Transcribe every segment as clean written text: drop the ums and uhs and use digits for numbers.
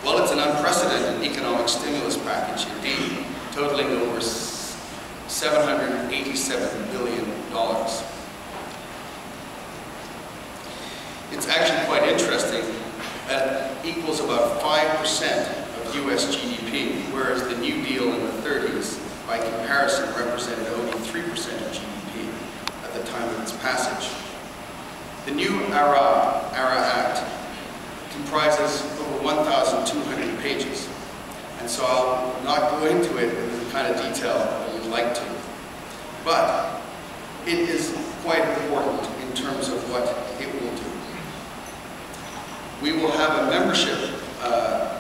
Well, it's an unprecedented economic stimulus package indeed, totaling over $787 billion. It's actually quite interesting that it equals about 5% of US GDP, whereas the New Deal in the 30s, by comparison, represented only 3% of GDP at the time of its passage. The new ARA Act comprises over 1,200 pages, and so I'll not go into it in the kind of detail that we'd like to. But it is quite important in terms of what it will do. We will have a membership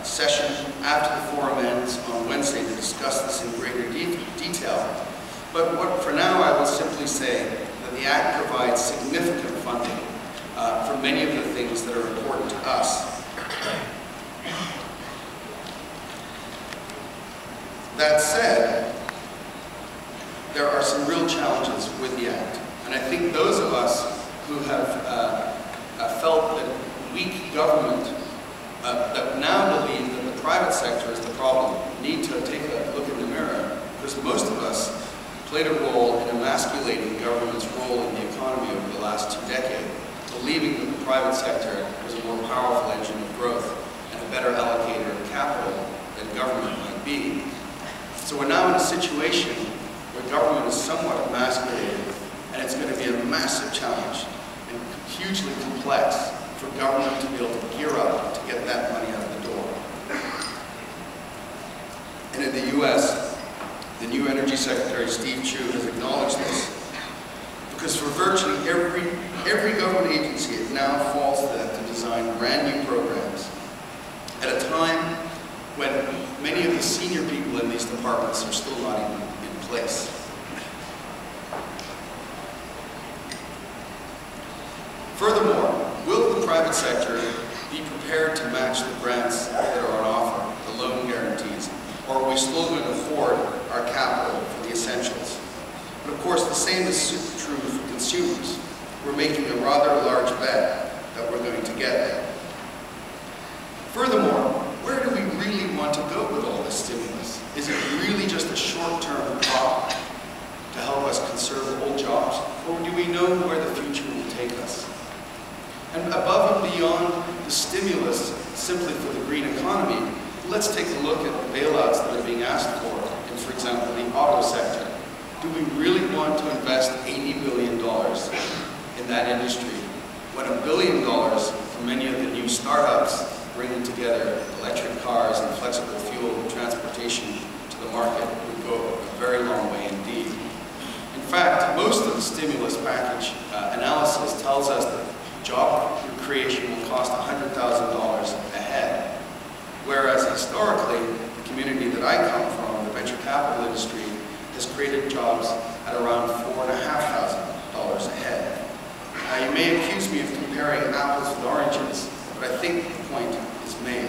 session after the forum ends on Wednesday to discuss this in greater detail. But for now, I will simply say that the Act provides significant funding for many of the things that are important to us. That said, there are some real challenges with the Act. And I think those of us who have felt that weak government, that now believe that the private sector is the problem, need to take a look in the mirror, because most of us played a role in emasculating government's role in the economy over the last 2 decades, believing that the private sector was a more powerful engine of growth and a better allocator of capital than government might be. So we're now in a situation where government is somewhat emasculated, and it's going to be a massive challenge and hugely complex for government to be able to gear up to get that money out of the door. And in the US, the new Energy Secretary, Steve Chu, has acknowledged this. Because for virtually every government agency, it now falls to them to design brand new programs at a time when many of the senior people in these departments are still not even in place. Furthermore, will the private sector be prepared to match the grants that are on offer, the loan guarantees, or are we still going to hoard our capital for the essentials? But of course, the same is true for consumers. We're making a rather large bet that we're going to get there. Furthermore, where do we really want to go with all this stimulus? Is it really just a short-term prop to help us conserve old jobs? Or do we know where the future will take us? And above and beyond the stimulus simply for the green economy, let's take a look at the bailouts that are being asked for example, the auto sector. Do we really want to invest $80 billion in that industry when $1 billion for many of the new startups bringing together electric cars and flexible fuel transportation to the market would go a very long way indeed? In fact, most of the stimulus package analysis tells us that job creation will cost $100,000 a head, whereas historically, the community that I come from, the venture capital industry, has created jobs at around $4,500 a head. Now, you may accuse me of comparing apples with oranges, but I think the point is made.